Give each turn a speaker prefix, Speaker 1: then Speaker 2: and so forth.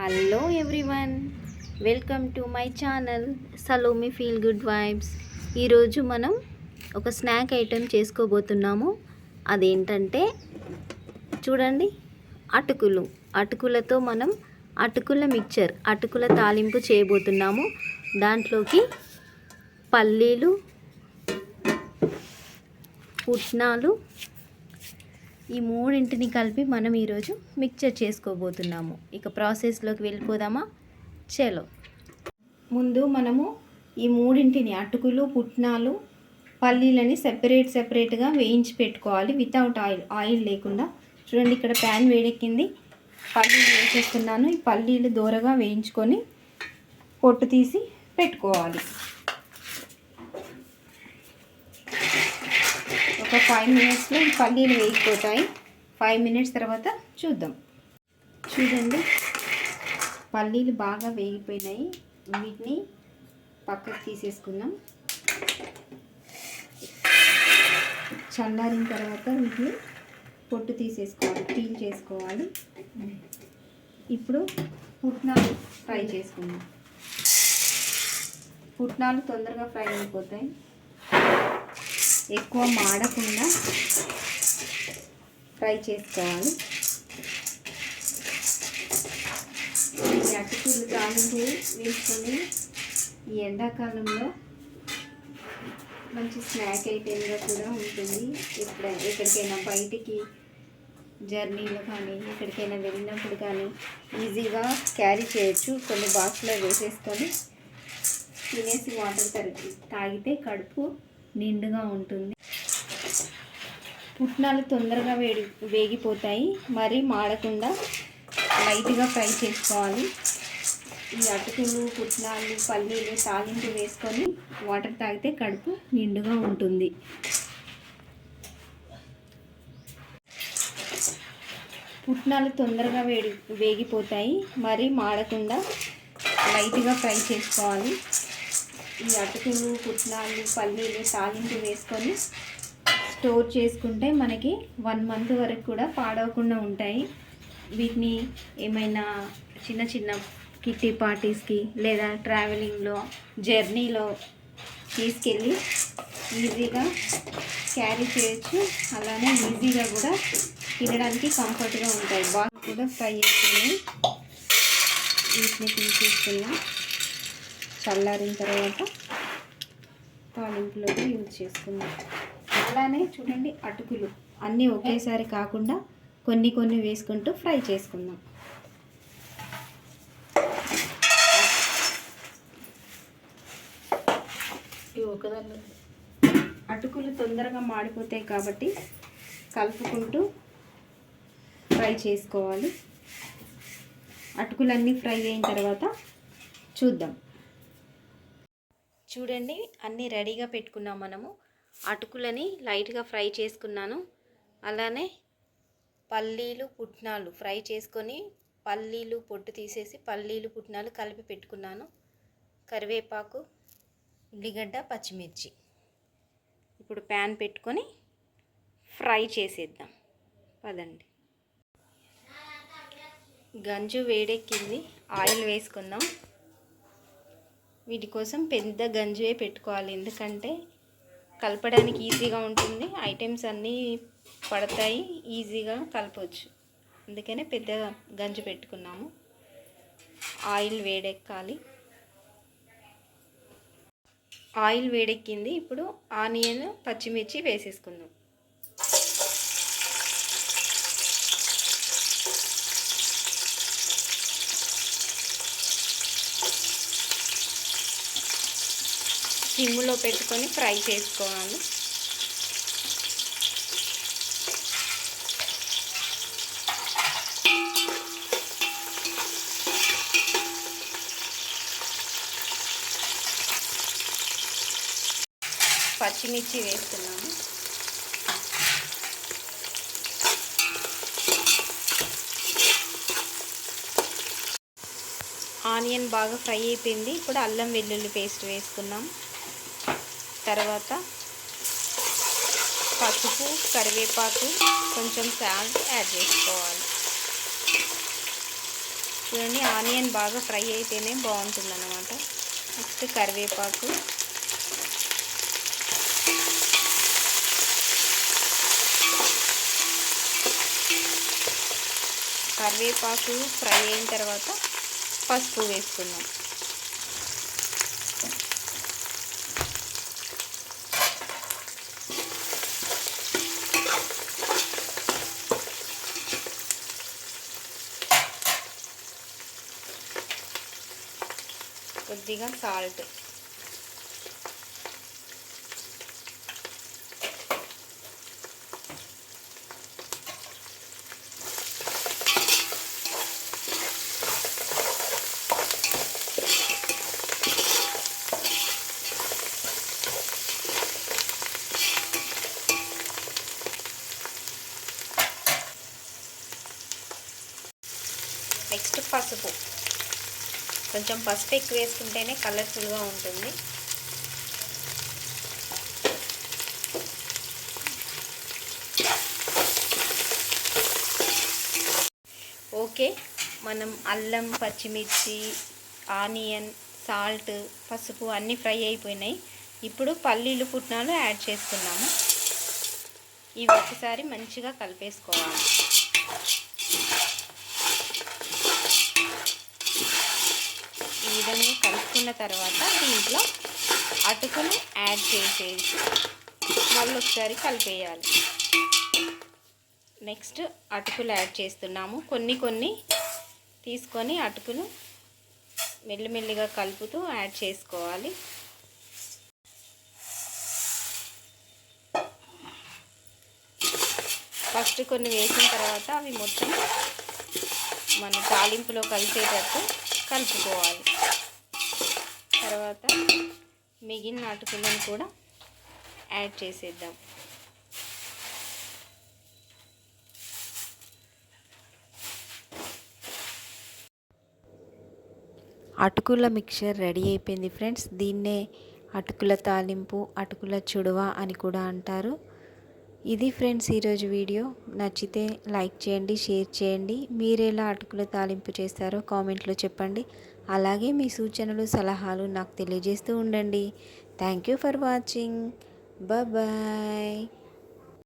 Speaker 1: Hello everyone, welcome to my channel Salomi feel good vibes. ఈరోజు మనం ఒక స్నాక్ ఐటెం చేసుకోబోతున్నాము. అదేంటంటే చూడండి, అటుకులతో మనం అటుకుల మిక్చర్, అటుకుల తాలింపు చేయబోతున్నాము. దాంట్లోకి పల్లీలు, పుట్నాలు, ఈ మూడింటిని కలిపి మనం ఈరోజు మిక్చర్ చేసుకోబోతున్నాము. ఇక ప్రాసెస్లోకి వెళ్ళిపోదామా? చలో. ముందు మనము ఈ మూడింటిని, అటుకులు, పుట్నాలు, పల్లీలని సెపరేట్గా వేయించి పెట్టుకోవాలి, వితౌట్ ఆయిల్ లేకుండా. చూడండి, ఇక్కడ ప్యాన్ వేడెక్కింది, పల్లీలు వేసేస్తున్నాను. ఈ పల్లీలు దోరగా వేయించుకొని పొట్టు తీసి పెట్టుకోవాలి. ఒక 5 మినిట్స్లో ఈ పల్లీలు వేగిపోతాయి. 5 మినిట్స్ తర్వాత చూద్దాం. చూడండి, పల్లీలు బాగా వేగిపోయినాయి. వీటిని పక్కకు తీసేసుకుందాం. చల్లారిన తర్వాత వీటిని పొట్టు తీసేసుకోవాలి, పీల్ చేసుకోవాలి. ఇప్పుడు పుట్నాలు ఫ్రై చేసుకుందాం. పుట్నాలు తొందరగా ఫ్రై అయిపోతాయి, ఎక్కువ మాడకుండా ఫ్రై చేసుకోవాలి. ఈ అటుకులు తాలింపు వేసుకొని ఈ ఎండాకాలంలో మంచి స్నాక్ ఐటెంగా కూడా ఉంటుంది. ఎక్కడికైనా బయటికి జర్నీలో కానీ ఎక్కడికైనా వెళ్ళినప్పుడు కానీ ఈజీగా క్యారీ చేయొచ్చు. కొన్ని బాక్స్లో వేసేసుకొని తినేసి వాటర్ తాగితే కడుపు నిండుగా ఉంటుంది. పుట్నాలు తొందరగా వేగిపోతాయి, మరీ మాడకుండా లైట్గా ఫ్రై చేసుకోవాలి. ఈ అటుకులు, పుట్నాలు, పల్లీలు తాలింపు వేసుకొని వాటర్ తాగితే కడుపు నిండుగా ఉంటుంది. పుట్నాలు తొందరగా వేగిపోతాయి, మరీ మాడకుండా లైట్గా ఫ్రై చేసుకోవాలి. ఈ అటుకులు, పుట్నాలు, పల్లీలు తాలింపు వేసుకొని స్టోర్ చేసుకుంటే మనకి 1 మంత్ వరకు కూడా పాడవకుండా ఉంటాయి. వీటిని ఏమైనా చిన్న కిట్టి పార్టీస్కి లేదా ట్రావెలింగ్లో, జర్నీలో తీసుకెళ్ళి ఈజీగా క్యారీ చేయొచ్చు. అలానే ఈజీగా కూడా తినడానికి కంఫర్ట్గా ఉంటాయి. బాగా కూడా ఫ్రై చేసుకుని వీటిని తీసేసుకున్నాం. చల్లారిన తర్వాత తాలింపులోకి యూజ్ చేసుకుందాం. అలానే చూడండి, అటుకులు అన్నీ ఒకేసారి కాకుండా కొన్ని వేసుకుంటూ ఫ్రై చేసుకుందాం. అటుకులు తొందరగా మాడిపోతాయి కాబట్టి కలుపుకుంటూ ఫ్రై చేసుకోవాలి. అటుకులన్నీ ఫ్రై అయిన తర్వాత చూద్దాం. చూడండి, అన్నీ రెడీగా పెట్టుకున్నాం. మనము అటుకులని లైట్గా ఫ్రై చేసుకున్నాను. అలానే పల్లీలు, పుట్నాలు ఫ్రై చేసుకొని పల్లీలు పొట్టు తీసేసి పల్లీలు, పుట్నాలు కలిపి పెట్టుకున్నాను. కరివేపాకు, ఉల్లిగడ్డ, పచ్చిమిర్చి. ఇప్పుడు ప్యాన్ పెట్టుకొని ఫ్రై చేసేద్దాం. పదండి. గంజు వేడెక్కింది, ఆయిల్ వేసుకుందాం. వీటి కోసం పెద్ద గంజువే పెట్టుకోవాలి, ఎందుకంటే కలపడానికి ఈజీగా ఉంటుంది. ఐటమ్స్ అన్నీ పడతాయి, ఈజీగా కలపవచ్చు. అందుకనే పెద్ద గంజు పెట్టుకున్నాము. ఆయిల్ వేడెక్కాలి. ఆయిల్ వేడెక్కింది. ఇప్పుడు ఆనియన్, పచ్చిమిర్చి వేసేసుకుందాం. సిమ్లో పెట్టుకొని ఫ్రై చేసుకోవాలి. పచ్చిమిర్చి వేస్తున్నాము. ఆనియన్ బాగా ఫ్రై అయిపోయింది. ఇప్పుడు అల్లం వెల్లుల్లి పేస్ట్ వేసుకున్నాం. తర్వాత పసుపు, కరివేపాకు, కొంచెం సాల్ట్ యాడ్ చేసుకోవాలి. చూడండి ఆనియన్ బాగా ఫ్రై అయితేనే బాగుంటుంది అన్నమాట. నెక్స్ట్ కరివేపాకు, ఫ్రై అయిన తర్వాత పసుపు వేసుకుందాం. కొద్దిగా సాల్ట్, నెక్స్ట్ పసుపు. కొంచెం పసుపు ఎక్కువ వేసుకుంటేనే కలర్ఫుల్గా ఉంటుంది. ఓకే, మనం అల్లం, పచ్చిమిర్చి, ఆనియన్, సాల్ట్, పసుపు అన్నీ ఫ్రై అయిపోయినాయి. ఇప్పుడు పల్లీలు, పుట్నాలు యాడ్ చేసుకున్నాము. ఇవి ఒకసారి మంచిగా కలిపేసుకోవాలి. ఈ విధంగా కలుపుకున్న తర్వాత దీంట్లో అటుకులు యాడ్ చేసేసి మళ్ళీ ఒకసారి కలిపేయాలి. నెక్స్ట్ అటుకులు యాడ్ చేస్తున్నాము. కొన్ని తీసుకొని అటుకులు మెల్లిమెల్లిగా కలుపుతూ యాడ్ చేసుకోవాలి. ఫస్ట్ కొన్ని వేసిన తర్వాత అవి మొత్తం మన తాలింపులో కలిసేటట్టు కలుపుకోవాలి. తర్వాత మిగిలిన అటుకులను కూడా యాడ్ చేసేద్దాం. అటుకుల మిక్చర్ రెడీ అయిపోయింది ఫ్రెండ్స్. దీన్నే అటుకుల తాలింపు, అటుకుల చుడవ అని కూడా అంటారు. ఇది ఫ్రెండ్స్ ఈరోజు వీడియో. నచ్చితే లైక్ చేయండి, షేర్ చేయండి. మీరెలా అటుకుల తాలింపు చేస్తారో కామెంట్లో చెప్పండి. అలాగే మీ సూచనలు, సలహాలు నాకు తెలియజేస్తూ ఉండండి. Thank you for watching. Bye.